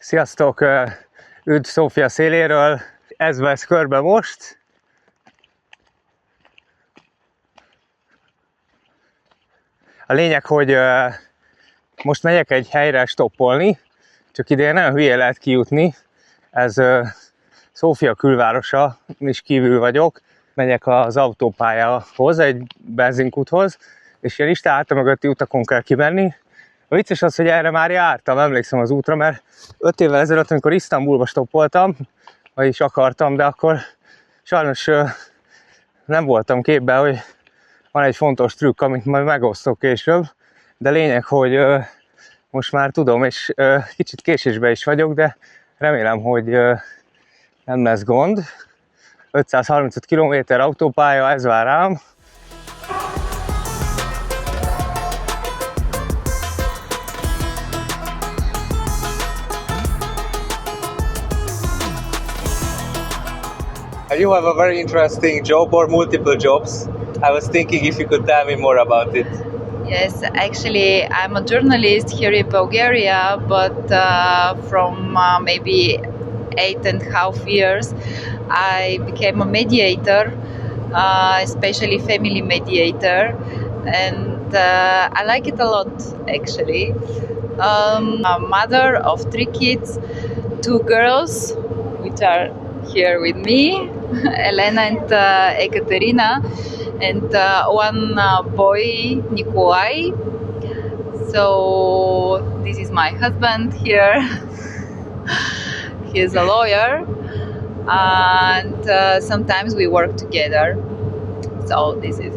Sziasztok! Üdv Szófia széléről! Ez vesz körbe most. A lényeg, hogy most megyek egy helyre stoppolni, csak ide nagyon hülye lehet kijutni. Ez Szófia külvárosa, is kívül vagyok. Megyek az autópályához, egy benzinkúthoz, és ilyen Isten háta mögötti utakon kell kimenni. A vicces az, hogy erre már jártam, emlékszem az útra, mert 5 évvel ezelőtt, amikor Isztambulba stoppoltam, vagyis akartam, de akkor sajnos nem voltam képben, hogy van egy fontos trükk, amit majd megosztok később, de lényeg, hogy most már tudom, és kicsit késésben is vagyok, de remélem, hogy nem lesz gond. 535 km autópálya, ez vár rám. You have a very interesting job or multiple jobs. I was thinking if you could tell me more about it. Yes, actually, I'm a journalist here in Bulgaria, but from maybe 8.5 years, I became a mediator, especially family mediator, and I like it a lot, actually. A mother of 3 kids, 2 girls, which are here with me, Elena and Ekaterina, and one boy, Nikolai. So this is my husband here. He is a lawyer, and sometimes we work together. So this is